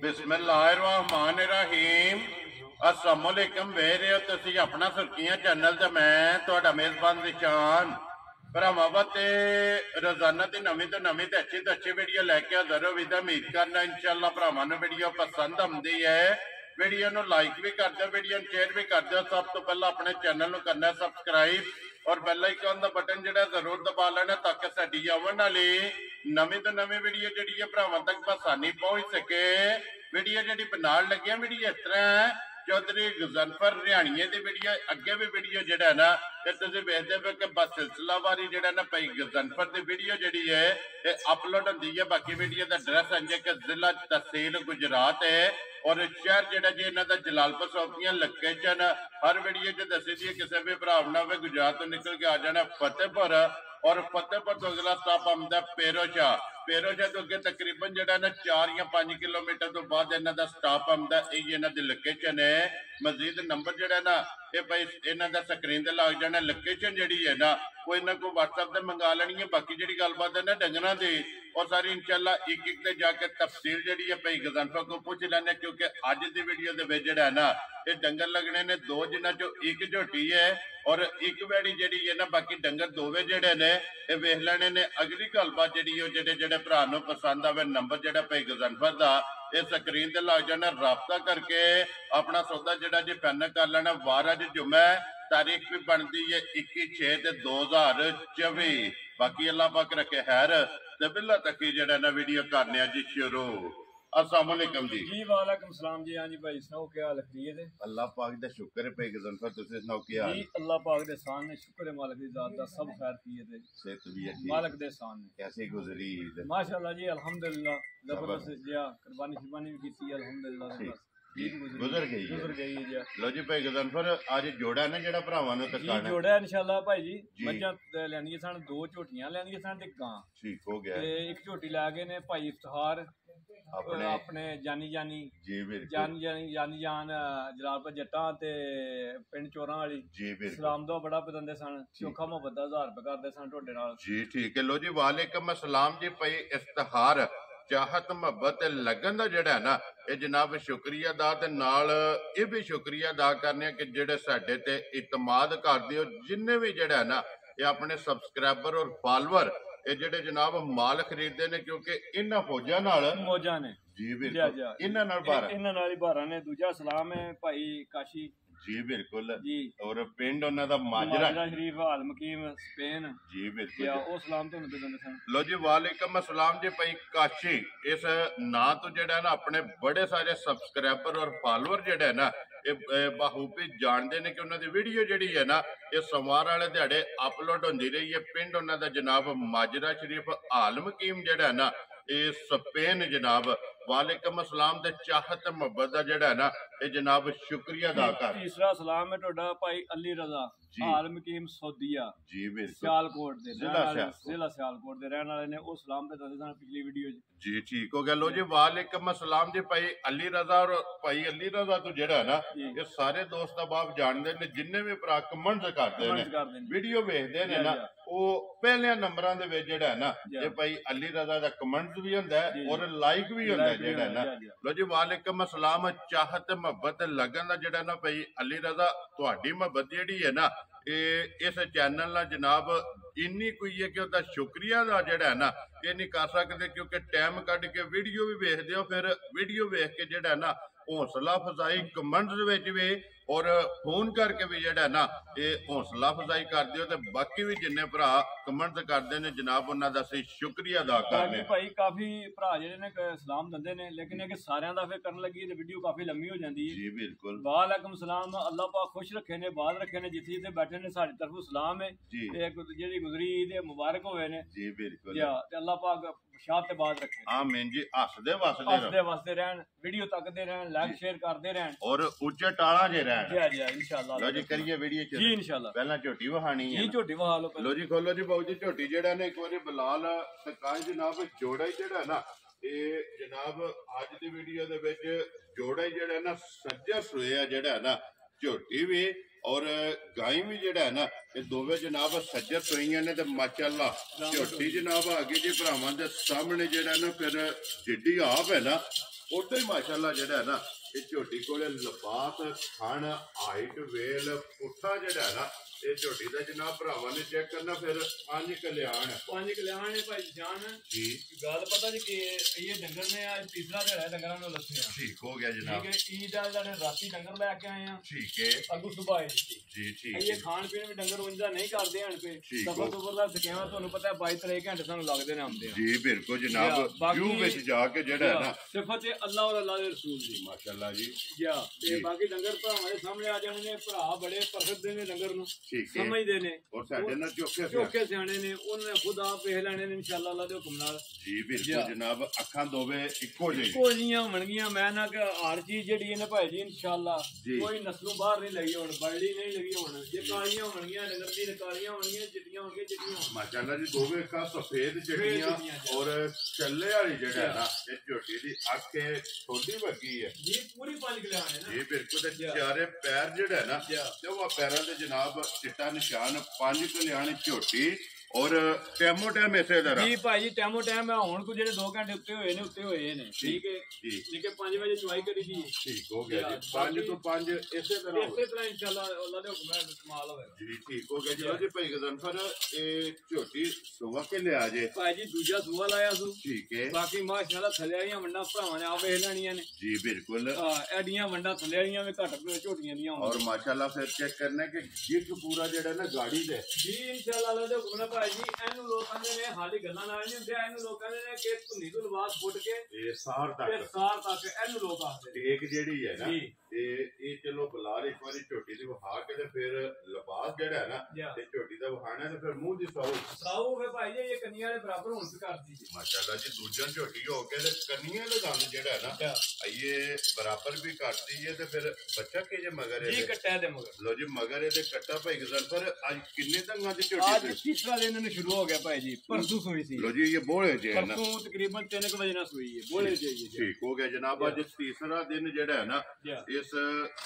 बिस्मिल्लाहिर्रहमानिर्रहीम अस्सलामुअलैकुम वेरे हो तुसी अपना सुर्खियां चैनल ते मैं तुहाडा मेजबान निशान भरावां वास्ते रोजाना दी नवीं तो अच्छी वीडियो लैके हाजिर हो विदा उम्मीद करना इंशाअल्लाह भरावां नूं वीडियो पसंद आउंदी है वीडियो नूं लाइक भी कर दो वीडियो नूं शेयर भी कर दो सब तो पहला अपने चैनल नूं करना सबसक्राइब और बेल आइकन दा बटन जिहड़ा जरूर दबा लेना ताकि साडी आउण वाली नवीं तो नवीं वीडियो जिहड़ी है भरावां तक बसानी पहुंच सके वीडियो जी बनाने लगे वीडियो इस तरह है चौधरी गजनफर हरियाणिये की वीडियो अगे भी वीडियो जोड़ा ना तुम वेखते पे कि बस सिलसिलावारी जो ना भाई गजनफर की वीडियो जी है अपलोड होती है बाकी वीडियो का एड्रैस है कि जिला तहसील गुजरात है और शहर जोड़ा जी इन्हों का जलालपुर सौंपियां लोकेशन हर वीडियो च दसी दी किसी भी भरा ना हो गुजरात तो निकल के आ जाना फतेहपुर और फतेहपुर तो अगला स्टॉप आंदा पेरोशाह तो अगे तकरीबन जो ना 4 या 5 किलोमीटर तो बाद इन्हों का स्टॉप आंदा इन्हों की लोकेशन है मजीद नंबर जोड़ा ना ये भाई इन्हों का स्क्रीन से लग जाना लोकेशन जी है ना वो इन्होंने को व्हाट्सएप से मंगा लेनी है बाकी जी गलबात है ना डंगरां की और सारी इंशाल्लाह एक एक जाके तफसील जी है भाई गजनफर को पूछ लेने क्योंकि अज की वीडियो है ना ये डंगर लगने ने 2 जिन्हों चो एक झोटी है और एक वैड़ी जी है ना बाकी डंगर दोवे जेडे ने ये वेख लेने ने अगली गलबात जी जेडे भरा नूं पसंद आवे नंबर जो भाई गजनफर का ये स्क्रीन से लग जाना रबता करके अपना सौदा जोड़ा जी फाइनल कर लेना वार अज जुम्मा तारीख भी बनती है 21/6/2024 बाकी अल्लाह पाक रखे खैर ते बिल्ला तक ही जेड़ा ना वीडियो करने जी शुरू अस्सलाम वालेकुम जी वालेकुम सलाम जी हाँ जी भाई सुनाओ क्या हाल खैरियत है अल्लाह पाक दा शुक्र है भाई गजनफर तुसी सुनाओ क्या हाल जी अल्लाह पाक दे शान ने शुक्र है मालिक दी जात दा सब खैर खैरियत है सेहत भी अच्छी मालिक दे शान ने कैसे गुजरी ईद माशाल्लाह जी अल्हम्दुलिल्लाह जबरदस्त जिया कुर्बानी शुबानी भी की अल्हम्दुलिल्लाह गुजर गई है लो जी भाई गजनफर आज जोड़ा ना जेड़ा भरावां नूं तकाना जोड़ा इंशाल्लाह भाई जी मज्जां लैंदियां सन 2 झोटियां लैंदियां सन ते गां ठीक हो गया ते एक झोटी ला गए ने भाई इफ्तिखार अपने जानी जान जलालपुर जट्टां ते पिंड चोरां वाली सलाम दा बड़ा पसंद सन चोखा मुहब्बत दा 1000 रुपए करदे सन टोडे नाल जी ठीक है लो जी वालेकुम अस्सलाम जी भाई इफ्तिखार चाहत मुहब्बत लगन का जोड़ा है ना ये जनाब शुक्रिया अदा ते नाल ये भी शुक्रिया अदा करने कि जेडे साडे ते इतमाद करदे हो जिन्ने भी जेड़ा है ना ये अपने सबसक्राइबर और फॉलोअर ये जेडे जनाब माल खरीदते ने क्योंकि इन्हां फौजां नाल मौजां ने जी बिल्कुल इन्हां नाल बारा ने दूजा सलाम है भाई काशी जी बिल्कुल जी और पिंड उन्हां दा माजरा शरीफ हाल मकीम स्पेन जी बिल्कुल ओ सलाम तो दे देंदे सन लो जी वालेकुम अस्सलाम जी भाई काशी इस ना तो जेड़ा ना अपने बड़े सारे सबसक्राइबर और फॉलोअर जेड़ा है ना ये बाखूबी जानते हैं कि उन्होंने वीडियो जी है ना ये सोमवार वाले दिहाड़े अपलोड होती रही है पिंड उन्होंने जनाब माजरा शरीफ हाल मकीम जेड़ा है ना ये स्पेन जनाब वालेकुम अस्सलाम ते चाहत मुहब्बत दा जेड़ा है ना ये जनाब शुक्रिया अदा कर तीसरा सलाम है टोडा भाई अली रजा हाल मकीम सौदिया जी बिल्कुल सियालकोट दे जिला सियालकोट दे रहने वाले ने ओ सलाम ते दसदे सन पिछली वीडियो जी ठीक हो गया लो जी वालेकुम अस्सलाम जी भाई अली रजा और भाई अली रजा तो जेड़ा है ना ये सारे दोस्त बाप जानते ने जिन्ने भी भरा कमेंट्स करते ने वीडियो वेखदे ने ना वो पहले नंबरां दे विच जेड़ा है ना ये भाई अली रजा दा कमेंट्स भी हुंदा है और लाइक भी हुंदा है जेड़ा ना लो जी वालेकुम अस्सलाम चाहत मुहब्बत लगन दा जेड़ा ना भाई अली रजा तुहाडी मुहब्बत जेड़ी है ना इस चैनल ना जनाब इन्नी कोई है कि उसका शुक्रिया दा जेड़ा है ना ये नहीं कर सकते क्योंकि टाइम कढ के वीडियो भी वेखदे हो फिर वीडियो वेख के जेड़ा है ना हौसला अफजाई कमेंट्स विच भी और फोन करके भी जेड़ा ना ये हौसला अफजाई कर दियो ते बाकी भी जिन्ने भरा कमेंट्स करते हैं जनाब उन्हां दा असीं शुक्रिया अदा करने भाई काफी भरा जेडे ने सलाम दिंदे ने लेकिन है कि सारियां दा फिर करन लगी ते वीडियो काफी लंबी हो जाती है जी बिल्कुल वालेकुम सलाम अल्लाह पाक खुश रखे ने बाद रखे ने जिथे जिथे बैठे ने साडी तरफों सलाम है ते जेडी गुजरी ईद मुबारक होवे ने जी बिल्कुल ते अल्लाह पाक शाद ते बाद रखे आमीन जी हसदे वसदे रहन वीडियो तकदे रहन लाइक शेयर करदे रहन और उच्चे टाला जे रहन जी जी इंशाल्लाह लो जी करिए वीडियो जी इंशाल्लाह पहला झोटी वहानी है जी झोटी वहा लो लो जी खोलो जी बाबू जी झोटी जेड़ा ने एक बारी बिलाल सरकार जनाब जोड़ा ही जेड़ा ना ये जनाब आज दी वीडियो दे विच जोड़ा ही जेड़ा ना सज्जा सोया जेड़ा ना झोटी भी और गाय भी जेड़ा है ना ये दोवे जनाब सज्जर सोईयां ने ते माशाअल्लाह झोटी जनाब आ गई जी भरावां दे सामने जेड़ा ना फिर जिड्डी आप है ना ਉਦਾਂ ਹੀ ਮਾਸ਼ਾਅੱਲਾ ਜਿਹੜਾ ਨਾ ਇਹ ਝੋਟੀ ਕੋਲੇ ਲਬਾਸ ਖਾਣ ਹਾਈਟ ਵੇਲ ਪੁੱਠਾ ਜਿਹੜਾ ਨਾ ਇਹ ਝੋਟੀ ਦਾ ਜਨਾਬ ਭਰਾਵਾਂ ਨੇ ਚੈੱਕ ਕਰਨਾ ਫਿਰ 5 ਕਲਿਆਣ ਨੇ ਭਾਈ ਜਾਨ ਜੀ ਗੱਲ ਪਤਾ ਜੀ ਕਿ ਇਹ ਡੰਗਰ ਨੇ ਅੱਜ ਤੀਸਰਾ ਦਿਹਾੜਾ ਡੰਗਰਾਂ ਨੂੰ ਲੱਥਿਆ ਠੀਕ ਹੋ ਗਿਆ ਜਨਾਬ ਠੀਕ ਹੈ ਈਦ ਦਾ ਜਿਹੜੇ ਰਾਤੀ ਡੰਗਰ ਲੈ ਕੇ ਆਏ ਆ ਠੀਕ ਹੈ ਅੱਗੂ ਸੁਭਾਏ ਜੀ ਠੀਕ ਇਹ ਖਾਣ ਪੀਣ ਵੀ ਡੰਗਰ ਉਂਝਾ ਨਹੀਂ ਕਰਦੇ ਹਣ ਪੇ ਸਫਰ ਸੁਫਰ ਦਾ ਸਕਿਆ ਤੁਹਾਨੂੰ ਪਤਾ 22-23 ਘੰਟੇ ਸਾਨੂੰ ਲੱਗਦੇ ਨੇ ਆਉਂਦੇ ਆ ਜੀ ਬਿਲਕੁਲ ਜਨਾਬ ਜੂ ਵਿੱਚ ਜਾ ਕੇ ਜਿਹੜਾ ਹੈ ਨਾ ਸਿਫਤ ਹੈ ਅੱਲਾਹ ਔਰ ਅੱਲਾਹ ਦੇ ਰਸੂਲ ਦੀ ਮਾਸ਼ਾਅੱਲਾ ਜੀ ਤੇ ਬਾਕੀ ਡੰਗਰ ਭਰਾਵਾਂ ਦੇ ਸਾਹਮਣੇ ਆ ਜਾਣੇ ਨੇ ਭਰਾ ਬੜੇ ਪਰਖਦੇ ਨੇ ਡੰਗਰ ਨੂੰ ਸਮਝਦੇ ਨੇ ਔਰ ਸਾਡੇ ਨਾਲ ਚੋਕੇ ਸਿਆਣੇ ਨੇ ਉਹਨੇ ਖੁਦ ਆਪ ਵੇਖ ਲੈਣੇ ਨੇ ਇਨਸ਼ਾਅੱਲਾ ਅੱਲਾਹ ਦੇ ਹੁਕਮ ਨਾਲ ਜੀ ਬਿਲਕੁਲ ਜਨਾਬ ਅੱਖਾਂ ਦੋਵੇਂ ਇੱਕੋ ਜਿਹੀਆਂ ਹੋਣਗੀਆਂ ਮੈਂ ਨਾ ਕਿ ਹਰ ਚੀਜ਼ ਜਿਹੜੀ ਇਹਨੇ ਭਾਈ ਜੀ ਇਨਸ਼ਾਅੱਲਾ ਕੋਈ ਨਸਲੋਂ ਬਾਹਰ ਨਹੀਂ ਲੱਗੀ ਹੁਣ ਬਲੜੀ ਨਹੀਂ ਲੱਗੀ ਹੁਣ ਜੇ ਕਾਲੀਆਂ ਹੋਣਗੀਆਂ ਡੰਗਰ ਦੀ ਕਾਲੀਆਂ ਹੋਣਗੀਆਂ ਚਿੱਟੀਆਂ ਹੋਣਗੀਆਂ ਚਿੱਟੀਆਂ ਮਾਸ਼ਾਅੱਲਾ ਜੀ ਦੋਵੇਂ ਅੱਖਾਂ ਸਫੇਦ ਚਿੱਟੀਆਂ ਔਰ ਚੱਲੇ ਵਾਲੀ ਜਿਹੜਾ ਨਾ ਇਹ ਝੋਟੀ ਦੀ ਅੱਖ ਥੋੜੀ ਵੱਗੀ ਹੈ ਜੀ ਪੂਰੀ 5 ਕਿਲੋ ਹੈ ਨਾ ਇਹ ਬਿਲਕੁਲ ਤੇ ਚਾਰੇ ਪੈਰ ਜਿਹੜਾ ਨਾ ਤੇ ਉਹ ਪੈਰਾਂ ਦੇ ਜਨਾਬ ਚਿੱਟਾ ਨਿਸ਼ਾਨ 5 ਕਲਿਆਣ ਝੋਟੀ ਔਰ ਟੈਮੋ ਟੈਮ ਇਸੇ ਤਰ੍ਹਾਂ ਜੀ ਭਾਈ ਜੀ ਟੈਮੋ ਟੈਮ ਹੁਣ ਕੋ ਜਿਹੜੇ 2 ਘੰਟੇ ਉੱਤੇ ਹੋਏ ਨੇ ਠੀਕ ਹੈ ਠੀਕ ਹੈ 5 ਵਜੇ ਚੁਆਈ ਕਰੀ ਦੀ ਠੀਕ ਹੋ ਗਿਆ ਜੀ 5 ਤੋਂ 5 ਇਸੇ ਤਰ੍ਹਾਂ ਇਨਸ਼ਾਅੱਲਾ ਅੱਲਾਹ ਦੇ ਹੁਕਮ ਨਾਲ ਇਸਤੇਮਾਲ ਹੋਵੇਗਾ ਜੀ ਠੀਕ ਹੋ ਗਿਆ ਜੀ ਉਹਦੇ ਭਾਈ ਗਜ਼ਨਫਰ ਇਹ ਝੋਟੀ ਸੁਵਾ ਕੇ ਲਿਆ ਜੇ ਭਾਈ ਜੀ ਦੂਜਾ ਸੂਆ ਲਾਇਆ ਸੂ ਠੀਕ ਹੈ ਬਾਕੀ ਮਾਸ਼ਾਅੱਲਾ ਥੱਲੇ ਵਾਲੀਆਂ ਵੰਡਾਂ ਭਰਾਵਾਂ ਨੇ ਆ ਵੇਖ ਲੈਣੀਆਂ ਨੇ ਜੀ ਬਿਲਕੁਲ ਐਡੀਆਂ ਵੰਡਾਂ ਥੱਲੇ ਵਾਲੀਆਂ ਵੀ ਘੱਟ ਝੋਟੀਆਂ ਦੀਆਂ ਔਰ ਮਾਸ਼ਾਅੱਲਾ ਫਿਰ ਚੈੱਕ ਕਰਨਾ ਕਿ ਜਿੱਕ ਪੂਰਾ ਜਿਹੜਾ ਨਾ ਗਾੜੀ ਦੇ ਜੀ ਇਨਸ਼ਾਅੱਲਾ ਅੱਲਾਹ ਦੇ ਹੁਕਮ ਨਾਲ ਭਾਈ ਜੀ ਇਹਨੂੰ ਲੋਕ ਕਹਿੰਦੇ ਨੇ ਹਾਲੀ ਗੱਲਾਂ ਨਾਲ ਨਹੀਂ ਹੁੰਦੇ ਇਹਨੂੰ ਲੋਕ ਕਹਿੰਦੇ ਨੇ ਕਿ ਧੁੰਨੀ ਤੋਂ ਲਵਾਸ ਫੁੱਟ ਕੇ ਇਹ ਸਾਰ ਤੱਕ ਇਹਨੂੰ ਲੋਕ ਆਖਦੇ ਟੇਕ ਜਿਹੜੀ ਹੈ ਨਾ ਤੇ ਇਹ ਚਲੋ ਬਲਾਰ ਇੱਕ ਵਾਰੀ ਝੋਟੀ ਦੀ ਵਹਾ ਕੇ ਤੇ ਫਿਰ ਲਬਾਸ ਜਿਹੜਾ ਹੈ ਨਾ ਤੇ ਝੋਟੀ ਦਾ ਵਹਾਣਾ ਤੇ ਫਿਰ ਮੂੰਹ ਦੀ ਸਾਊ ਫੇ ਭਾਈ ਜੀ ਇਹ ਕੰਨੀਆਂ ਦੇ ਬਰਾਬਰ ਹੁਣ ਤੇ ਕਰਦੀ ਜੀ ਮਾਸ਼ਾਅੱਲਾ ਜੀ ਦੂਜਾ ਝੋਟੀ ਹੋ ਕੇ ਤੇ ਕੰਨੀਆਂ ਦੇ ਦੰਦ ਜਿਹੜਾ ਹੈ ਨਾ ਇਹ ਬਰਾਬਰ ਵੀ ਕੱਟਦੀ ਹੈ ਤੇ ਫਿਰ ਬੱਚਾ ਕਿ ਜੇ ਮਗਰ ਇਹ ਜੀ ਕੱਟਿਆ ਦੇ ਮਗਰ ਲੋ ਜੀ ਮਗਰ ਇਹਦੇ ਕੱਟਾ ਭਾਈ ਗਜ਼ਰ ਪਰ ਅੱਜ ਕਿੰਨੇ ਦੰਗਾਂ ਦੀ ਝੋਟੀ ਅੱਜ ਤੀਸਰਾ ਦਿਨ ਨੂੰ ਸ਼ੁਰੂ ਹੋ ਗਿਆ ਭਾਈ ਜੀ ਪਰਸੋਂ ਸੋਈ ਸੀ ਲੋ ਜੀ ਇਹ ਬੋਲੇ ਜੇ ਨਾ ਪਰਸੋਂ ਤਕਰੀਬਨ 3 ਵਜੇ ਨਾਲ ਸੋਈ ਹੈ ਬੋਲੇ ਜੇ ਜੀ ਠੀਕ ਹੋ ਗਿਆ ਜਨਾਬ ਅੱਜ ਤੀਸਰਾ ਦਿਨ ਜਿਹੜਾ ਹੈ ਨਾ ਇਸ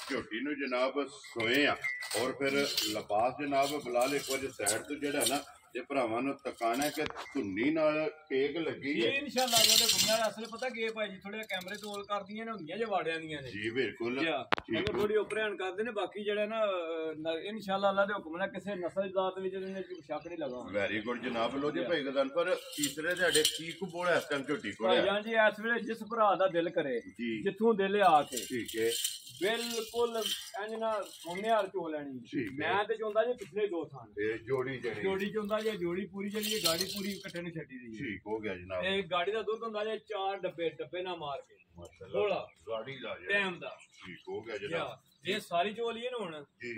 ਝੋਟੀ ਨੂੰ ਜਨਾਬ ਸੋਏ ਆ ਔਰ ਫਿਰ ਲਬਾਸ ਜਨਾਬ ਬਲਾਲ ਇੱਕ ਵਾਰ ਸਾਈਡ ਤੋਂ ਜਿਹੜਾ ਨਾ ਤੇ ਭਰਾਵਾਂ ਨੂੰ ਤਕਾਣਾ ਕਿ ਧੁੰਨੀ ਨਾਲ ਟੇਕ ਲੱਗੀ ਹੈ ਇਨਸ਼ਾਅੱਲਾ ਉਹਦੇ ਗੁੰਮਣਾ ਅਸਲ ਪਤਾ ਕੀ ਭਾਈ ਜੀ ਥੋੜੇ ਕੈਮਰੇ ਤੋਂ ਔਲ ਕਰਦੀਆਂ ਨੇ ਹੁੰਦੀਆਂ ਜੇ ਵਾੜਿਆਂ ਦੀਆਂ ਨੇ ਜੀ ਬਿਲਕੁਲ ਠੀਕ ਥੋੜੀ ਉਪਰਹਣ ਕਰਦੇ ਨੇ ਬਾਕੀ ਜਿਹੜਾ ਨਾ ਇਨਸ਼ਾਅੱਲਾ ਅੱਲਾਹ ਦੇ ਹੁਕਮ ਨਾਲ ਕਿਸੇ ਨਸਲ ਜ਼ਾਤ ਵਿੱਚ ਇਹਨੇ ਸ਼ੱਕ ਨਹੀਂ ਲਗਾ ਵੈਰੀ ਗੁੱਡ ਜਨਾਬ ਲੋ ਜੀ ਭਾਈ ਗਜ਼ਨ ਪਰ ਤੀਸਰੇ ਤੁਹਾਡੇ ਕੀ ਕੁ ਬੋਲਾ ਇਸ ਟਾਈਮ ਝੋਟੀ ਕੋਲ ਭਾਈ ਜਾਨ ਜੀ ਇਸ ਵੇਲੇ ਜਿਸ ਭਰਾ ਦਾ ਦਿਲ ਕਰੇ ਜਿੱਥੋਂ ਦਿਲ ਆ ਕੇ ਠੀਕ ਹੈ ਬਿਲਕੁਲ ਇੰਜ ਨਾ ਸੋਨੇ ਹਾਰ ਚੋ ਲੈਣੀ ਮੈਂ ਤੇ ਚਾਹੁੰਦਾ ਜੀ ਪਿਛਲੇ 2 ਸਾਲ ਇਹ ਜੋੜੀ ਚਾਹੁੰਦਾ ਜੇ ਜੋੜੀ ਪੂਰੀ ਜਿਹੜੀ ਇਹ ਗਾੜੀ ਪੂਰੀ ਇਕੱਠੇ ਨੂੰ ਛੱਡੀ ਰਹੀ ਠੀਕ ਹੋ ਗਿਆ ਜਨਾਬ ਇਹ ਗਾੜੀ ਦਾ ਦੁੱਧ ਹੁੰਦਾ ਜੇ 4 ਡੱਬੇ ਨਾ ਮਾਰ ਕੇ ਮਾਸ਼ਾਅੱਲਾ ਗਾੜੀ ਦਾ ਟਾਈਮ ਦਾ ਠੀਕ ਹੋ ਗਿਆ ਜਨਾਬ ਇਹ ਸਾਰੀ ਚੋਲੀ ਹੈ ਨਾ ਹੁਣ ਜੀ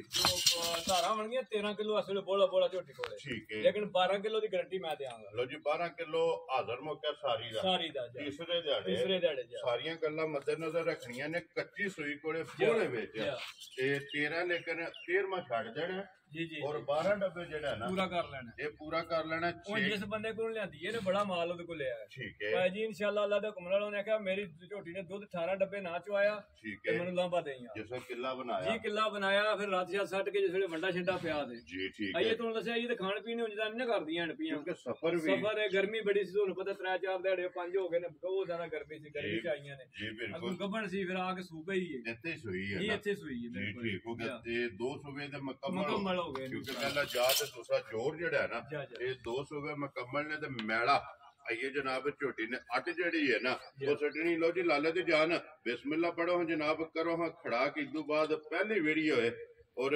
ਧਾਰਾਂ ਬਣਗੀਆਂ 13 ਕਿਲੋ ਅਸਲੇ ਬੋਲਾ ਝੋਟੀ ਕੋਲੇ ਠੀਕ ਹੈ ਲੇਕਿਨ 12 ਕਿਲੋ ਦੀ ਗਾਰੰਟੀ ਮੈਂ ਦੇਵਾਂਗਾ ਲੋ ਜੀ 12 ਕਿਲੋ ਹਾਜ਼ਰ ਮੌਕਾ ਸਾਰੀ ਦਾ ਤੀਸਰੇ ਦਿਹਾੜੇ ਸਾਰੀਆਂ ਗੱਲਾਂ ਮੱਦੇਨਜ਼ਰ ਰੱਖਣੀਆਂ ਨੇ ਕੱਚੀ ਸੂਈ ਕੋਲੇ ਬੋਲੇ ਵਿੱਚ ਤੇ 13 ਲੇਕਿਨ 13ਵਾਂ ਛੱਡ ਦੇਣਾ ਜੀ ਔਰ 12 ਡੱਬੇ ਜਿਹੜਾ ਨਾ ਪੂਰਾ ਕਰ ਲੈਣਾ ਇਹ ਪੂਰਾ ਕਰ ਲੈਣਾ ਉਹ ਜਿਸ ਬੰਦੇ ਕੋਲ ਲਿਆਂਦੀ ਇਹਨੇ ਬੜਾ ਮਾਲ ਉਹਦੇ ਕੋਲ ਲਿਆ ਠੀਕ ਹੈ ਭਾਈ ਜੀ ਇਨਸ਼ਾਅੱਲਾ ਅੱਲਾਹ ਦੇ ਹੁਕਮ ਨਾਲ ਉਹਨੇ ਕਿਹਾ ਮੇਰੀ ਝੋਟੀ ਨੇ ਦੁੱਧ 18 ਡੱਬੇ ਨਾ ਚੁਆਇਆ ਠੀਕ ਹੈ ਮੈਨੂੰ ਲਾਂਬਾ ਦੇਈ ਆ ਜਿਸੋ ਕਿੱਲਾ ਬਣਾਇਆ ਜੀ ਕਿੱਲਾ ਬਣਾਇਆ ਫਿਰ ਰਾਤ ਸ਼ਾਤ ਸੱਟ ਕੇ ਜਿਸ ਵੇਲੇ ਵੰਡਾ ਛੱਡਾ ਪਿਆ ਤੇ ਜੀ ਠੀਕ ਹੈ ਇਹ ਤੁਹਾਨੂੰ ਦੱਸਿਆ ਜੀ ਤੇ ਖਾਣ ਪੀਣ ਨੂੰ ਜਿੱਦਾਂ ਨਹੀਂ ਕਰਦੀਆਂ ਹਣਪੀਆਂ ਕਿਉਂਕਿ ਸਫਰ ਹੈ ਗਰਮੀ ਬੜੀ ਸੀ ਤੁਹਾਨੂੰ ਪਤਾ 3-4 ਦਿਹਾੜੇ 5 ਹੋ ਗਏ ਨੇ ਬਹੁਤ ਜ਼ਿਆਦਾ ਗਰਮੀ ਸੀ ਗਰਮੀ ਚ ਆਈਆਂ ਨੇ ਜੀ ਬਿਲਕੁਲ ਗੱਭਣ ਸੀ ਫਿਰ ਆ ਕੇ ਸੂਬੇ ਹੀ ਹੈ ਇੱਥੇ ਸੂਈ ਹੈ ਇੱਥੇ ਸੂਈ ਹੈ ਬਿਲਕੁਲ ਠੀਕ ਹੋ ਗਿਆ ਤੇ 2 ਸੂਬੇ ਦੇ ਮੁਕੰਮਲ ਹੋ ਗਏ ਕਿਉਂਕਿ ਪਹਿਲਾ ਜਾ ਤੇ ਦੂਸਰਾ ਜੋਰ ਜਿਹੜਾ ਹੈ ਨਾ ਇਹ 2 ਸੂਬੇ ਮੁਕੰਮਲ ਨੇ ਤੇ ਮੈਲਾ ਆਈਏ ਜਨਾਬ ਝੋਟੀ ਨੇ ਅੱਟ ਜਿਹੜੀ ਹੈ ਨਾ ਉਹ ਛੱਡਣੀ ਲੋ ਜੀ ਲਾਲੇ ਤੇ ਜਾਨ ਬਿਸਮਿਲ੍ਲਾ ਪੜੋ ਜਨਾਬ ਕਰੋ ਹਾਂ ਖੜਾ ਕੇ ਤੋਂ ਬਾਅਦ ਪਹਿਲੀ ਵੀਡੀਓ ਹੈ ਔਰ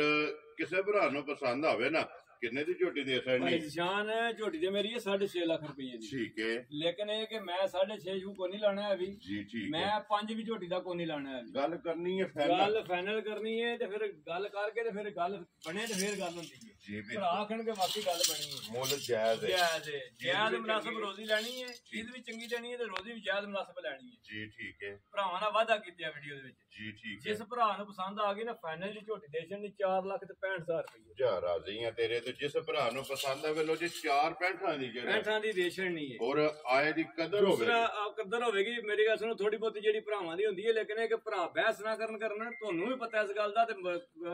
ਕਿਸੇ ਭਰਾ ਨੂੰ ਪਸੰਦ ਆਵੇ ਨਾ ਕਿੰਨੇ ਦੀ ਝੋਟੀ ਦੇ ਸਕਣੀ ਜਾਨ ਝੋਟੀ ਤੇ ਮੇਰੀ 6.5 ਲੱਖ ਰੁਪਏ ਦੀ ਠੀਕ ਹੈ ਲੇਕਿਨ ਇਹ ਕਿ ਮੈਂ 6.5 ਕੋ ਨਹੀਂ ਲਾਣਾ ਹੈ ਵੀ ਜੀ ਠੀਕ ਮੈਂ 5 ਵੀ ਝੋਟੀ ਦਾ ਕੋ ਨਹੀਂ ਲਾਣਾ ਹੈ ਗੱਲ ਕਰਨੀ ਹੈ ਗੱਲ ਫਾਈਨਲ ਕਰਨੀ ਹੈ ਤੇ ਫਿਰ ਗੱਲ ਕਰਕੇ ਤੇ ਫਿਰ ਗੱਲ ਬਣੇ ਤੇ ਫਿਰ ਗੱਲ ਹੁੰਦੀ ਹੈ ਜੀ ਭਰਾ ਆਖਣਗੇ ਵਾਕਈ ਗੱਲ ਬਣੀ ਹੈ ਮੁੱਲ ਜਾਇਜ਼ ਹੈ ਜਾਇਜ਼ ਮੁਨਾਸਬ ਰੋਜ਼ੀ ਲੈਣੀ ਹੈ ਚੀਜ਼ ਵੀ ਚੰਗੀ ਦੇਣੀ ਹੈ ਤੇ ਰੋਜ਼ੀ ਵੀ ਜਾਇਜ਼ ਮੁਨਾਸਬ ਲੈਣੀ ਹੈ ਜੀ ਠੀਕ ਹੈ ਭਰਾਵਾਂ ਨਾਲ ਵਾਅਦਾ ਕੀਤਾ ਵੀਡੀਓ ਦੇ ਵਿੱਚ ਜੀ ਠੀਕ ਜਿਸ ਭਰਾ ਨੂੰ ਪਸੰਦ ਆ ਗਈ ਨਾ ਫਾਈਨਲ ਦੀ ਝੋਟੀ ਦੇਸ਼ਨ ਦੀ 4 ਲੱਖ ਤੇ 65000 ਰੁਪਏ ਜਾ ਰਾਜ਼ੀ ਆ ਤੇਰੇ ਤੇ ਜਿਸ ਭਰਾ ਨੂੰ ਪਸੰਦ ਆਵੇ ਲੋ ਜੀ 4.65 ਦੀ ਜਿਹੜਾ 65 ਦੀ ਦੇਸ਼ਨ ਨਹੀਂ ਹੈ ਔਰ ਆਏ ਦੀ ਕਦਰ ਹੋਵੇ ਕਦਰ ਹੋਵੇਗੀ ਮੇਰੀ ਗੱਲ ਸੁਣੋ ਥੋੜੀ ਬਹੁਤੀ ਜਿਹੜੀ ਭਰਾਵਾਂ ਦੀ ਹੁੰਦੀ ਹੈ ਲੇਕਿਨ ਇਹ ਕਿ ਭਰਾ ਬਹਿਸ ਨਾ ਕਰਨ ਤੁਹਾਨੂੰ ਵੀ ਪਤਾ ਇਸ ਗੱਲ ਦਾ ਤੇ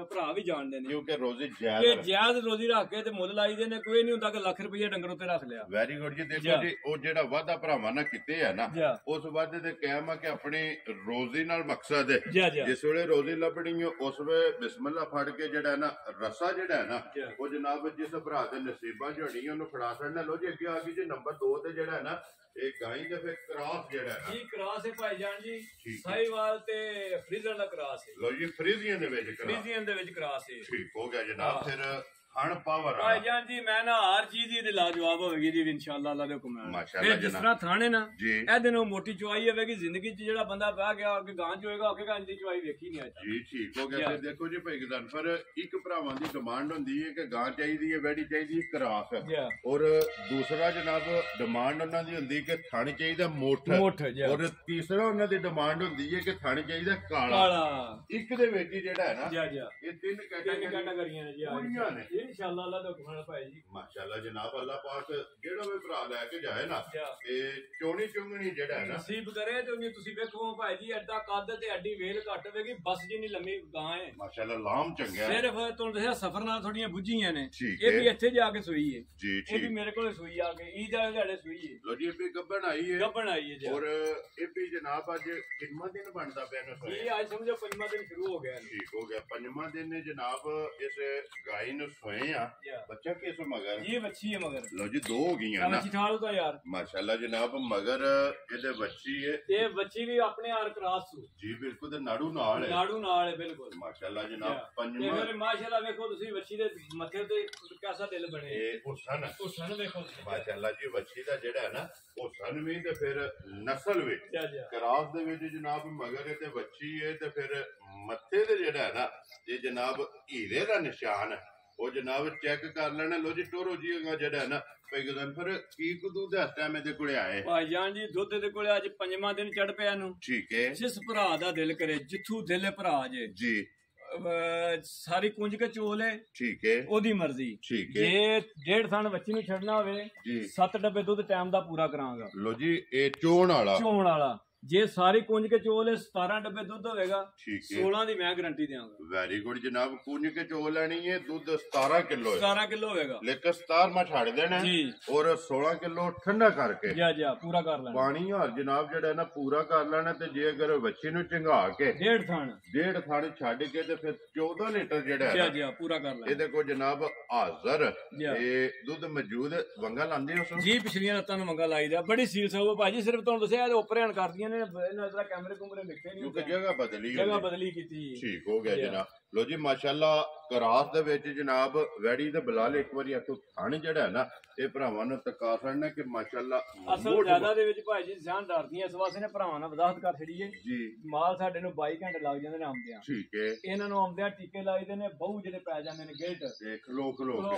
ਭਰਾ ਵੀ ਜਾਣਦੇ ਨੇ ਕਿਉਂਕਿ ਰੋਜ਼ੀ ਜਾਇਜ਼ ਜਾਇਜ਼ ਰੋਜ਼ੀ ਰੱਖ ਕੇ ਤੇ ਮੁੱਲ ਲਾਈਦੇ ਨੇ, ਕੋਈ ਨਹੀਂ ਹੁੰਦਾ ਕਿ ਲੱਖ ਰੁਪਏ ਡੰਗਰ ਉੱਤੇ ਰੱਖ ਲਿਆ। ਵੈਰੀ ਗੁੱਡ ਜੀ। ਦੇਖੋ ਜੀ ਉਹ ਜਿਹੜਾ ਵਾਅਦਾ ਭਰਾਵਾਂ ਨਾਲ ਕੀਤੇ ਆ ਨਾ, ਜੀ ਉਸ ਵਾਅਦੇ ਦੇ ਕਾਇਮ ਆ ਕਿ ਆਪਣੀ ਰੋਜ਼ੀ ਨਾਲ ਮਕਸਦ ਹੈ। ਜੀ ਜੀ ਜਿਸ ਵੇਲੇ ਰੋਜ਼ੀ ਲੱਭਣੀ ਹੈ ਉਸ ਵੇਲੇ ਬਿਸਮਿਲ੍ਲਾ ਫੜ ਕੇ ਜਿਹੜਾ ਨਾ ਰਸਾ ਜਿਹੜਾ ਹੈ ਨਾ ਉਹ ਜਨਾਬ ਜਿਸ ਭਰਾ ਦੇ ਨਸੀਬਾਂ ਚ ਹੋਣੀ ਉਹਨੂੰ ਫੜਾ ਛੱਡਣਾ। ਲੋ ਜੀ ਅੱਗੇ ਆ ਗਈ ਜੀ ਨੰਬਰ 2 ਤੇ ਜਿਹੜਾ ਹੈ ਨਾ ਇਹ ਗਾਈ ਦੇ ਫਿਰ ਕ੍ਰਾਸ ਜਿਹੜਾ ਹੈ ਨਾ ਜੀ ਕ੍ਰਾਸ ਹੈ ਭਾਈ ਜਾਨ ਜੀ, ਸਾਹੀਵਾਲ ਤੇ ਫਰੀਜ਼ਨ ਦਾ ਕ੍ਰਾਸ ਹੈ। ਲੋ ਜੀ ਫਰੀਜ਼ੀਅਨ ਦੇ ਵਿੱਚ ਫਰੀਜ਼ੀਅਨ ਦੇ ਵਿੱਚ ਕ੍ਰਾਸ ਹੈ। ਠੀਕ ਹੋ ਗਿਆ ਜਨਾਬ। ਫਿਰ ਹਣ ਪਾਵਰ ਭਾਈ ਜਾਨ ਜੀ ਮੈਂ ਨਾ ਹਰ ਚੀਜ਼ ਦੀ ਲਾਜਵਾਬ ਹੋਵੇਗੀ ਜੀ ਇਨਸ਼ਾਅੱਲਾ ਅੱਲਾ ਦੇ ਹੁਕਮ ਨਾਲ। ਮਾਸ਼ਾਅੱਲਾ ਜਿਸ ਤਰ੍ਹਾਂ ਥਾਣੇ ਨਾ ਜੀ ਇਹਦੇ ਨੂੰ ਮੋਟੀ ਚੁਆਈ ਹੋਵੇਗੀ, ਜ਼ਿੰਦਗੀ 'ਚ ਜਿਹੜਾ ਬੰਦਾ ਬਹਿ ਗਿਆ ਕਿ ਗਾਂ ਚ ਹੋਏਗਾ ਕਿ ਗਾਂ ਦੀ ਚੁਆਈ ਵੇਖੀ ਨਹੀਂ ਅੱਜ ਜੀ। ਠੀਕ ਹੋ ਗਿਆ। ਫਿਰ ਦੇਖੋ ਜੀ ਭਾਈ ਗਜ਼ਾਨ ਪਰ ਇੱਕ ਭਰਾਵਾਂ ਦੀ ਡਿਮਾਂਡ ਹੁੰਦੀ ਹੈ ਕਿ ਗਾਂ ਚਾਹੀਦੀ ਹੈ, ਵੈੜੀ ਚਾਹੀਦੀ ਹੈ ਕ੍ਰਾਸ, ਔਰ ਦੂਸਰਾ ਜਨਾਬ ਡਿਮਾਂਡ ਉਹਨਾਂ ਦੀ ਹੁੰਦੀ ਕਿ ਥਣ ਚਾਹੀਦਾ ਮੋਠ, ਔਰ ਤੀਸਰਾ ਉਹਨਾਂ ਦੀ ਡਿਮਾਂਡ ਹੁੰਦੀ ਹੈ ਕਿ ਥਣ ਚਾਹੀਦਾ ਕਾਲਾ। ਇੱਕ ਦੇ ਵਿੱਚ ਜਿਹੜਾ ਹੈ ਨਾ ਇਹ ਤਿੰਨ ਕੈਟਾਗਰੀਆਂ ਨੇ ਜੀ ਇਨਸ਼ਾਅੱਲਾ ਅੱਲਾ ਦੇ ਹੁਕਮ ਨਾਲ ਭਾਈ ਜੀ। ਮਾਸ਼ਾਅੱਲਾ ਜਨਾਬ ਅੱਲਾ ਪਾਕ ਜਿਹੜਾ ਵੀ ਭਰਾ ਲੈ ਕੇ ਜਾਏ ਨਾ ਇਹ ਚੋਣੀ ਚੁੰਗਣੀ ਜਿਹੜਾ ਹੈ ਨਾ ਨਸੀਬ ਕਰੇ ਤੇ ਤੁਸੀਂ ਵੇਖੋ ਭਾਈ ਜੀ ਐਡਾ ਕੱਦ ਤੇ ਐਡੀ ਵੇਲ ਘੱਟ ਹੋਵੇਗੀ, ਬਸ ਜਿੰਨੀ ਲੰਮੀ ਗਾਂ ਹੈ ਮਾਸ਼ਾਅੱਲਾ ਲਾਮ ਚੰਗਾ ਹੈ। ਸਿਰਫ ਤੁਹਾਨੂੰ ਦੱਸਿਆ ਸਫਰ ਨਾਲ ਥੋੜੀਆਂ ਬੁੱਝੀਆਂ ਨੇ, ਇਹ ਵੀ ਇੱਥੇ ਜਾ ਕੇ ਸੂਈ ਹੈ ਜੀ। ਇਹ ਵੀ ਮੇਰੇ ਕੋਲ ਸੂਈ ਆ ਕੇ ਈਦ ਵਾਲੇ ਦਿਹਾੜੇ ਸੂਈ ਹੈ। ਲੋ ਜੀ ਇਹ ਵੀ ਗੱਬਣ ਆਈ ਹੈ ਜੀ ਔਰ ਇਹ ਵੀ ਜਨਾਬ ਅੱਜ ਕਿੰਨਾ ਦਿਨ ਬਣਦਾ ਪਿਆ ਨਾ ਸੋਏ? ਇਹ ਅੱਜ ਸਮਝੋ ਪੰਜਵਾਂ ਦਿਨ ਸ਼ੁਰੂ ਹੋ ਗਿਆ। ਠੀਕ ਹੋ ਗਿਆ। ਪੰਜਵਾਂ ਦਿਨ ਨੇ ਜਨਾਬ ਇਸ ਗਾਈ ਨੂੰ ਸੋਏ ਆ। ਬੱਚਾ ਕਿਸ ਮਗਰ ਇਹ ਬੱਚੀ ਹੈ ਮਗਰ। ਲੋ ਜੀ 2 ਹੋ ਗਈਆਂ ਨਾ ਠਾਲੂਗਾ ਯਾਰ ਮਾਸ਼ਾਅੱਲਾ ਜਨਾਬ ਮਗਰ ਇਹਦੇ ਬੱਚੀ ਹੈ। ਇਹ ਬੱਚੀ ਵੀ ਆਪਣੇ ਆਰ ਕ੍ਰਾਸ ਸੂ ਜੀ ਬਿਲਕੁਲ ਤੇ ਨਾੜੂ ਨਾਲ ਹੈ ਬਿਲਕੁਲ ਮਾਸ਼ਾਅੱਲਾ ਜਨਾਬ। ਪੰਜਵਾਂ ਫਿਰ ਮਾਸ਼ਾਅੱਲਾ ਵੇਖੋ ਤੁਸੀਂ ਬੱਚੀ ਦੇ ਮੱਥੇ ਤੇ ਕਿਹਦਾ ਦਿਲ ਬਣੇ। ਇਹ ਹੁਸਨ ਵੇਖੋ ਮਾਸ਼ਾਅੱਲਾ ਜੀ। ਬੱਚੀ ਦਾ ਜਿਹੜਾ ਹੈ ਨਾ ਹੁਸਨ ਵੀ ਤੇ ਫਿਰ ਨਸਲ ਵੀ ਕ੍ਰਾਸ ਦੇ ਵਿੱਚ ਜਨਾਬ ਮਗਰ ਹੈ ਤੇ ਬੱਚੀ ਹੈ ਤੇ ਫਿਰ ਮੱਥੇ ਤੇ ਜਿਹੜਾ ਹੈ ਨਾ ਇਹ ਜਨਾਬ ਹੀਰੇ ਦਾ ਨਿਸ਼ਾਨ ਉਹ ਜਨਾਬ ਚੈੱਕ ਕਰ ਲੈਣਾ। ਲੋ ਜੀ ਟੋਰੋ ਜੀ ਜਿਹੜਾ ਹੈ ਨਾ ਭਾਈ ਗਜ਼ਨਫਰ ਕੀ ਕੁ ਦਾ ਟਾਈਮ ਇਹਦੇ ਕੋਲੇ ਆਏ? ਭਾਈ ਜਾਨ ਜੀ ਦੁੱਧ ਦੇ ਕੋਲੇ ਅੱਜ ਪੰਜਵਾਂ ਦਿਨ ਚੜ ਪਿਆ ਨੂੰ। ਠੀਕ ਹੈ। ਜਿਸ ਭਰਾ ਦਾ ਦਿਲ ਕਰੇ ਜਿੱਥੋਂ ਦਿਲ ਭਰਾ ਜੇ ਜੀ ਸਾਰੀ ਕੁੰਜ ਕੇ ਚੋਲੇ ਠੀਕ ਹੈ ਉਹਦੀ ਮਰਜ਼ੀ। ਠੀਕ ਹੈ। ਜੇ 1.5 ਥਣ ਬੱਚੀ ਨੂੰ ਛੱਡਣਾ ਹੋਵੇ 7 ਡੱਬੇ ਦੁੱਧ ਟਾਈਮ ਦਾ ਪੂਰਾ ਕਰਾਂਗਾ। ਲੋ ਜੀ ਇਹ ਚੋਣ ਵਾਲਾ ਜੇ ਸਾਰੀ ਕੁੰਜ ਕੇ ਚੋਲੇ 17 ਡੱਬੇ ਦੁੱਧ ਹੋਵੇਗਾ 16 ਦੀ ਮੈਂ ਗਾਰੰਟੀ ਦੇਵਾਂਗਾ। ਵੈਰੀ ਗੁੱਡ ਜਨਾਬ। ਕੁੰਜ ਕੇ ਚੋ ਲੈਣੀ ਹੈ ਦੁੱਧ 17 ਕਿਲੋ ਹੋਵੇਗਾ ਲੇਕਿਨ 17 ਮੈਂ ਛੱਡ ਦੇਣਾ ਔਰ 16 ਕਿਲੋ ਠੰਡਾ ਕਰਕੇ ਪੂਰਾ ਕਰ ਲੈਣਾ। ਪਾਣੀ ਹਰ ਜਨਾਬ ਜਿਹੜਾ ਨਾ ਪੂਰਾ ਕਰ ਲੈਣਾ ਤੇ ਜੇ ਅਗਰ ਬੱਚੇ ਨੂੰ ਚੰਗਾ ਕੇ 1.5 ਥਣ ਛੱਡ ਕੇ ਤੇ ਫਿਰ 14 ਲੀਟਰ ਜਿਹੜਾ ਹੈ ਪੂਰਾ ਕਰ ਲੈਣਾ। ਇਹਦੇ ਕੋਲ ਜਨਾਬ ਹਾਜ਼ਰ ਇਹ ਦੁੱਧ ਮੌਜੂਦ ਵੰਗਾ ਲਾਂਦੇ ਹੋ ਜੀ? ਪਿਛਲੀਆਂ ਲੱਤਾਂ ਨੂੰ ਵੰਗਾ ਲਾਈਦਾ ਬੜੀ ਸੀਲਸ ਹੋ ਭਾਜੀ। ਸਿਰਫ ਤੁਹਾਨੂੰ ਦੱਸਿਆ ਇਹਦੇ ਉੱਪਰ ਹਣ ਕਰਦੀਆਂ ਇਹਨਾਂ ਕੈਮਰੇ ਕੁਮਰੇ ਲਿਖੇ ਨਹੀਂ ਕਿਉਂਕਿ ਜਗ੍ਹਾ ਬਦਲੀ ਕੀਤੀ। ਠੀਕ ਹੋ ਗਿਆ ਜਨਾਬ। ਲੋ ਜੀ ਮਾਸ਼ਾਅੱਲਾ ਕਰਾਸ ਦੇ ਵਿੱਚ ਜਨਾਬ ਵੈੜੀ ਦੇ ਬਲਾਲ ਇੱਕ ਵਾਰੀ ਆਖੋ ਥਣ ਜਿਹੜਾ ਹੈ ਨਾ ਇਹ ਭਰਾਵਾਂ ਨੂੰ ਤਕਾ ਛੱਡਣਾ ਕਿ ਮਾਸ਼ਾਅੱਲਾ ਅਸਲ ਜ਼ਿਆਦਾ ਦੇ ਵਿੱਚ ਭਾਈ ਜੀ ਜਾਨ ਡਰਦੀਆਂ ਇਸ ਵਾਸਤੇ ਨੇ ਭਰਾਵਾਂ ਨਾਲ ਵਜ਼ਾਹਤ ਕਰ ਛੜੀਏ ਜੀ। ਮਾਲ ਸਾਡੇ ਨੂੰ 22 ਘੰਟੇ ਲੱਗ ਜਾਂਦੇ ਨੇ ਆਉਂਦਿਆਂ। ਠੀਕ ਹੈ। ਇਹਨਾਂ ਨੂੰ ਆਉਂਦਿਆਂ ਟੀਕੇ ਲਾਈਦੇ ਨੇ ਬਹੁ ਜਿਹੜੇ ਪੈ ਜਾਂਦੇ ਨੇ ਗੇਟ ਤੇ ਖਲੋ ਕੇ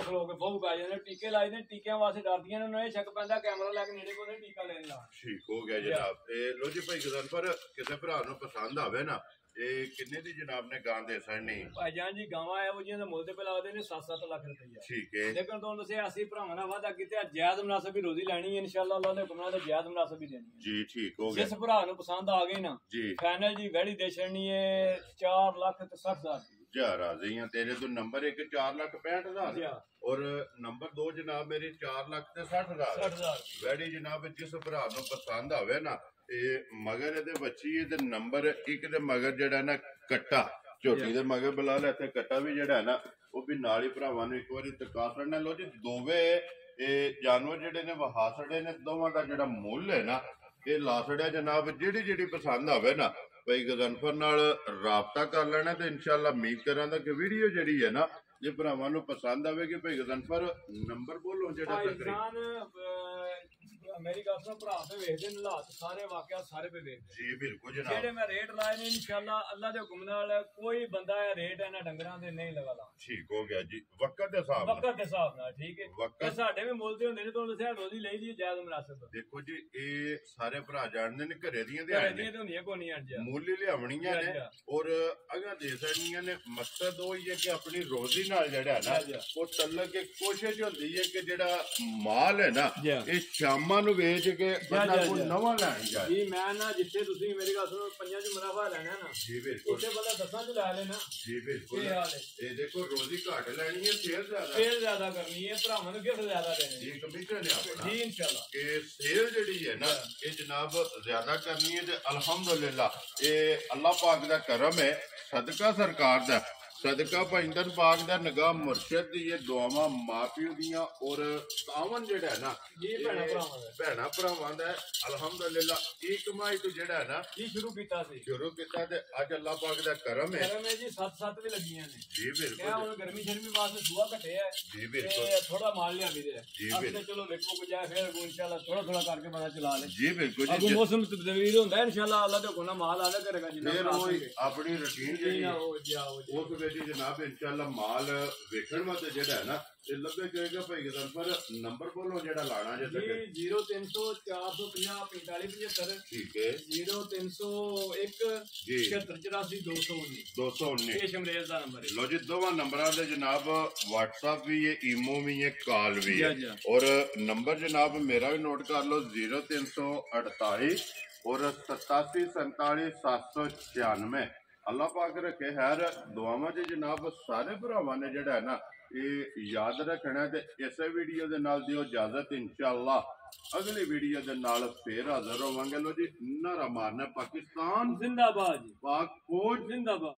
ਬਹੁ ਪੈ ਜਾਂਦੇ ਟੀਕੇ ਲਾਈਦੇ ਟੀਕਿਆਂ ਵਾਸਤੇ ਡਰਦੀਆਂ ਨੇ। ਉਹਨਾਂ ਇਹ ਸ਼ੱਕ ਪੈਂਦਾ ਕੈਮਰਾ ਲੈ ਕੇ ਨੇੜੇ ਕੋਲ ਟੀਕਾ ਲੈਣ ਲਾ। ਠੀਕ ਹੋ ਗਿਆ ਜਨਾਬ। ਤੇ ਲੋ ਜੀ ਭਾਈ ਗਜ਼ਨਫਰ ਕਿਸੇ ਭਰਾ ਨੂੰ ਪਸੰਦ ਆਵੇ ਨਾ ਇਹ ਕਿੰਨੇ ਦੀ ਜਨਾਬ ਨੇ ਗਾਂ ਦੇ ਸੜਨੀ? ਭਾਈ ਜਾਨ ਜੀ ਗਾਵਾਂ ਇਹੋ ਜਿਹੀਆਂ ਦੇ ਮੁੱਲ ਤੇ ਲੱਗਦੇ ਨੇ 7-7 ਲੱਖ ਰੁਪਈਆ। ਠੀਕ ਹੈ। ਲੇਕਿਨ ਤੁਹਾਨੂੰ ਦੱਸਿਆ ਅਸੀਂ ਭਰਾਵਾਂ ਨਾਲ ਵਾਅਦਾ ਕੀਤਾ ਜਾਇਜ਼ ਮੁਨਾਸਬ ਵੀ ਰੋਜ਼ੀ ਲੈਣੀ ਹੈ ਇਨਸ਼ਾਅੱਲਾ ਅੱਲਾਹ ਦੇ ਹੁਕਮ ਨਾਲ ਜਾਇਜ਼ ਮੁਨਾਸਬ ਵੀ ਦੇਣੀ ਹੈ ਜੀ। ਠੀਕ ਹੋ ਗਿਆ। ਜਿਸ ਭਰਾ ਨੂੰ ਪਸੰਦ ਆ ਗਈ ਨਾ ਜੀ ਫਾਈਨਲ ਜੀ ਵੈੜੀ ਦੇ ਛੜਨੀ ਹੈ 4,60,000 ਜਾ ਰਾਜ਼ੀ ਆ ਤੇਰੇ ਤੋਂ। ਨੰਬਰ 1 4,65,000 ਔਰ ਨੰਬਰ 2 ਜਨਾਬ ਮੇਰੀ 4,60,000 ਵੈੜੀ ਜਨਾਬ। ਜਿਸ ਭਰਾ ਨੂੰ ਪਸੰਦ ਆਵੇ ਨਾ ਇਹ ਮਗਰ ਇਹਦੇ ਬੱਚੀ ਤੇ ਨੰਬਰ 1 ਦੇ ਮਗਰ ਜਿਹੜਾ ਨਾ ਕੱਟਾ ਝੋਟੀ ਦੇ ਮਗਰ ਬੁਲਾ ਲੈ ਤੇ ਕੱਟਾ ਵੀ ਜਿਹੜਾ ਨਾ ਉਹ ਵੀ ਨਾਲ ਹੀ ਭਰਾਵਾਂ ਨੂੰ ਇੱਕ ਵਾਰੀ ਤਕਾ ਛੱਡਣਾ। ਲੋ ਜੀ ਦੋਵੇਂ ਇਹ ਜਾਨਵਰ ਜਿਹੜੇ ਨੇ ਵਹਾ ਛੜੇ ਨੇ ਦੋਵਾਂ ਦਾ ਜਿਹੜਾ ਮੁੱਲ ਹੈ ਨਾ ਇਹ ਲਾ ਛੜਿਆ ਜਨਾਬ। ਜਿਹੜੀ ਪਸੰਦ ਆਵੇ ਨਾ ਭਾਈ ਗਜ਼ਨਫਰ ਨਾਲ ਰਾਬਤਾ ਕਰ ਲੈਣਾ ਤੇ ਇਨਸ਼ਾਅੱਲਾ ਉਮੀਦ ਕਰਾਂਗਾ ਕਿ ਵੀਡੀਓ ਜਿਹੜੀ ਹੈ ਨਾ ਜੇ ਭਰਾਵਾਂ ਨੂੰ ਪਸੰਦ ਆਵੇਗੀ ਭਾਈ ਗਜ਼ਨਫਰ ਨੰਬਰ ਬੋਲੋ ਜਿਹੜਾ ਮੇਰੀ ਗੱਲ ਸੁਣੋ ਭਰਾ ਤੇ ਵੇਖਦੇ ਨੇ ਹਾਲਾਤ ਸਾਰੇ ਵਾਕਿਆ ਸਾਰੇ ਪੇ ਵੇਖਦੇ ਜੀ। ਬਿਲਕੁਲ ਜਨਾਬ। ਜਿਹੜੇ ਮੈਂ ਰੇਟ ਲਾਏ ਨੇ ਇਨਸ਼ਾਅੱਲਾ ਅੱਲਾ ਦੇ ਹੁਕਮ ਨਾਲ ਕੋਈ ਬੰਦਾ ਇਹ ਰੇਟ ਇਹਨਾਂ ਡੰਗਰਾਂ ਦੇ ਨਹੀਂ ਲਗਾ ਲਾ। ਠੀਕ ਹੋ ਗਿਆ ਜੀ। ਵਕਤ ਦੇ ਹਿਸਾਬ ਨਾਲ ਠੀਕ ਹੈ। ਸਾਡੇ ਵੀ ਮੁੱਲ ਤੇ ਹੁੰਦੇ ਨੇ ਤੁਹਾਨੂੰ ਦੱਸਿਆ ਰੋਜ਼ੀ ਲਈ ਦੀ ਜਾਇਜ਼ ਮੁਨਾਸਬ। ਦੇਖੋ ਜੀ ਇਹ ਸਾਰੇ ਭਰਾ ਜਾਣਦੇ ਨੇ ਘਰੇ ਦੀਆਂ ਦਿਹਾੜੀਆਂ ਹੁੰਦੀਆਂ ਕੋਈ ਨਹੀਂ ਅੱਜ ਮੁੱਲ ਹੀ ਲਿਆਵਣੀਆਂ ਨੇ ਔਰ ਅਗਾ ਦੇ ਸਕਣੀਆਂ ਨੇ। ਮਕਸਦ ਉਹ ਹੀ ਹੈ ਕਿ ਆਪਣੀ ਰੋਜ਼ੀ ਨਾਲ ਜਿਹੜਾ ਨਾ ਉਹ ਤਲਕ ਕੇ ਕੋਸ਼ਿਸ਼ ਹੁੰਦੀ ਹੈ ਕਿ ਜਿਹੜਾ ਮਾਲ ਹੈ ਨਾ ਇਹ ਸ਼ਾਮਾਂ ਨੂੰ ਵੇਚ ਕੇ ਬੰਦਾ ਕੋਈ ਨਵਾਂ ਲੈਣ ਜਾਏ ਜੀ ਮੈਂ ਨਾ ਜਿੱਥੇ ਤੁਸੀਂ ਮੇਰੀ ਗੱਲ ਸੁਣੋ 5 ਚ ਮੁਨਾਫਾ ਲੈਣਾ ਨਾ ਜੀ ਬਿਲਕੁਲ ਉੱਥੇ ਬੰਦਾ 10 ਚ ਲੈ ਲੈਣਾ ਜੀ ਬਿਲਕੁਲ ਇਹ ਹਾਲ ਹੈ ਇਹ ਦੇਖੋ ਰੋਜ਼ੀ ਘੱਟ ਲੈਣੀ ਹੈ ਸੇਲ ਜ਼ਿਆਦਾ ਕਰਨੀ ਹੈ ਭਰਾਵਾਂ ਨੂੰ ਗਿਫਟ ਜ਼ਿਆਦਾ ਦੇਣੇ ਜੀ ਕਮਿਸ਼ਨ ਹੈ ਆਪਣਾ ਜੀ ਇਨਸ਼ਾਅੱਲਾ ਕਿ ਸੇਲ ਜਿਹੜੀ ਹੈ ਨਾ ਇਹ ਜਨਾਬ ਜ਼ਿਆਦਾ ਕਰਨੀ ਹੈ ਤੇ ਅਲਹਮਦੁਲਿਲਾ ਇਹ ਅੱਲਾਹ ਪਾਕ ਦਾ ਕਰਮ ਹੈ ਸਦਕਾ ਸਰਕਾਰ ਦਾ ਸਦਕਾ ਭਾਈਂਦਰ ਪਾਕ ਦਾ ਨਿਗਾਹ ਮੁਰਸ਼ਿਦ ਦੀ ਇਹ ਦੁਆਵਾਂ ਮਾਪਿਓ ਦੀਆਂ ਔਰ ਤਾਵਨ ਜਿਹੜਾ ਹੈ ਨਾ ਜੀ ਭੈਣਾ ਭਰਾਵਾਂ ਦਾ ਅਲਹਮਦੁਲਿਲਾ ਇਹ ਕਮਾਈ ਤੋਂ ਜਿਹੜਾ ਹੈ ਨਾ ਜੀ ਸ਼ੁਰੂ ਕੀਤਾ ਤੇ ਅੱਜ ਅੱਲਾਹ ਪਾਕ ਦਾ ਕਰਮ ਹੈ ਜੀ 7 ਵੀ ਲੱਗੀਆਂ ਨੇ ਜੀ ਬਿਲਕੁਲ ਹੁਣ ਗਰਮੀ ਸ਼ਰਮੀ ਵਾਸਤੇ ਸੁਆ ਘਟਿਆ ਹੈ ਜੀ ਬਿਲਕੁਲ ਥੋੜਾ ਮਾਲ ਲਿਆ ਵੀ ਦੇ ਜੀ ਬਿਲਕੁਲ ਚਲੋ ਵੇਖੋ ਕੁਝ ਜਾਏ ਫਿਰ ਇਨਸ਼ਾਅੱਲਾ ਥੋੜਾ ਕਰਕੇ ਬੰਦਾ ਚਲਾ ਲੇ ਜੀ ਬਿਲਕੁਲ ਅਗੂ ਮੌਸਮ ਤਬਦੀਲ ਹੁੰਦਾ ਇਨਸ਼ਾਅੱਲਾ ਅੱਲਾਹ ਦੇ ਹੁਕਮ ਨਾਲ ਮਾਲ ਆਵੇ ਕਰੇਗਾ ਜਿੰਨਾ ਫਿਰ ਉਹ ਆਪਣੀ ਰੁਟੀਨ ਜਿਹੜੀ ਉਸ ਵਿੱਚ ਜਨਾਬ ਇਨਸ਼ਾਅੱਲਾ ਮਾਲ ਵੇਖਣ ਵਾਸਤੇ ਜਿਹੜਾ ਹੈ ਨਾ ਇਹ ਲੱਭੇ ਕਹੇਗਾ ਭਾਈ ਗਦਰ ਪਰ ਨੰਬਰ ਬੋਲੋ ਜਿਹੜਾ ਲਾਣਾ ਜੇ ਤੱਕ ਜੀ 0300 450 4575 ਠੀਕ ਹੈ 0301 ਜੀ 7684 219 219 ਇਹ ਸ਼ਮਰੇਜ਼ ਦਾ ਨੰਬਰ ਹੈ ਲੋ ਜੀ ਦੋਵਾਂ ਨੰਬਰਾਂ ਦੇ ਜਨਾਬ WhatsApp ਵੀ ਹੈ ਈਮੋ ਵੀ ਹੈ ਕਾਲ ਵੀ ਹੈ ਜੀ। ਔਰ ਨੰਬਰ ਜਨਾਬ ਮੇਰਾ ਵੀ ਨੋਟ ਕਰ ਲਓ 0348 ਔਰ 87479796 ਅੱਲਾਹ ਪਾਕ ਰੱਖੇ ਖੈਰ ਦੁਆਵਾਂ ਚ ਜਨਾਬ ਸਾਰੇ ਭਰਾਵਾਂ ਨੇ ਜਿਹੜਾ ਹੈ ਨਾ ਇਹ ਯਾਦ ਰੱਖਣਾ ਤੇ ਇਸੇ ਵੀਡੀਓ ਦੇ ਨਾਲ ਦਿਓ ਇਜਾਜ਼ਤ ਇਨਸ਼ਾਅੱਲਾ ਅਗਲੀ ਵੀਡੀਓ ਦੇ ਨਾਲ ਫੇਰ ਹਾਜ਼ਰ ਹੋਵਾਂਗੇ ਲੋ ਜੀ ਨਾਰਾ ਮਾਰਨਾ ਪਾਕਿਸਤਾਨ ਜ਼ਿੰਦਾਬਾਦ ਪਾਕ ਫੌਜ ਜ਼ਿੰਦਾਬਾਦ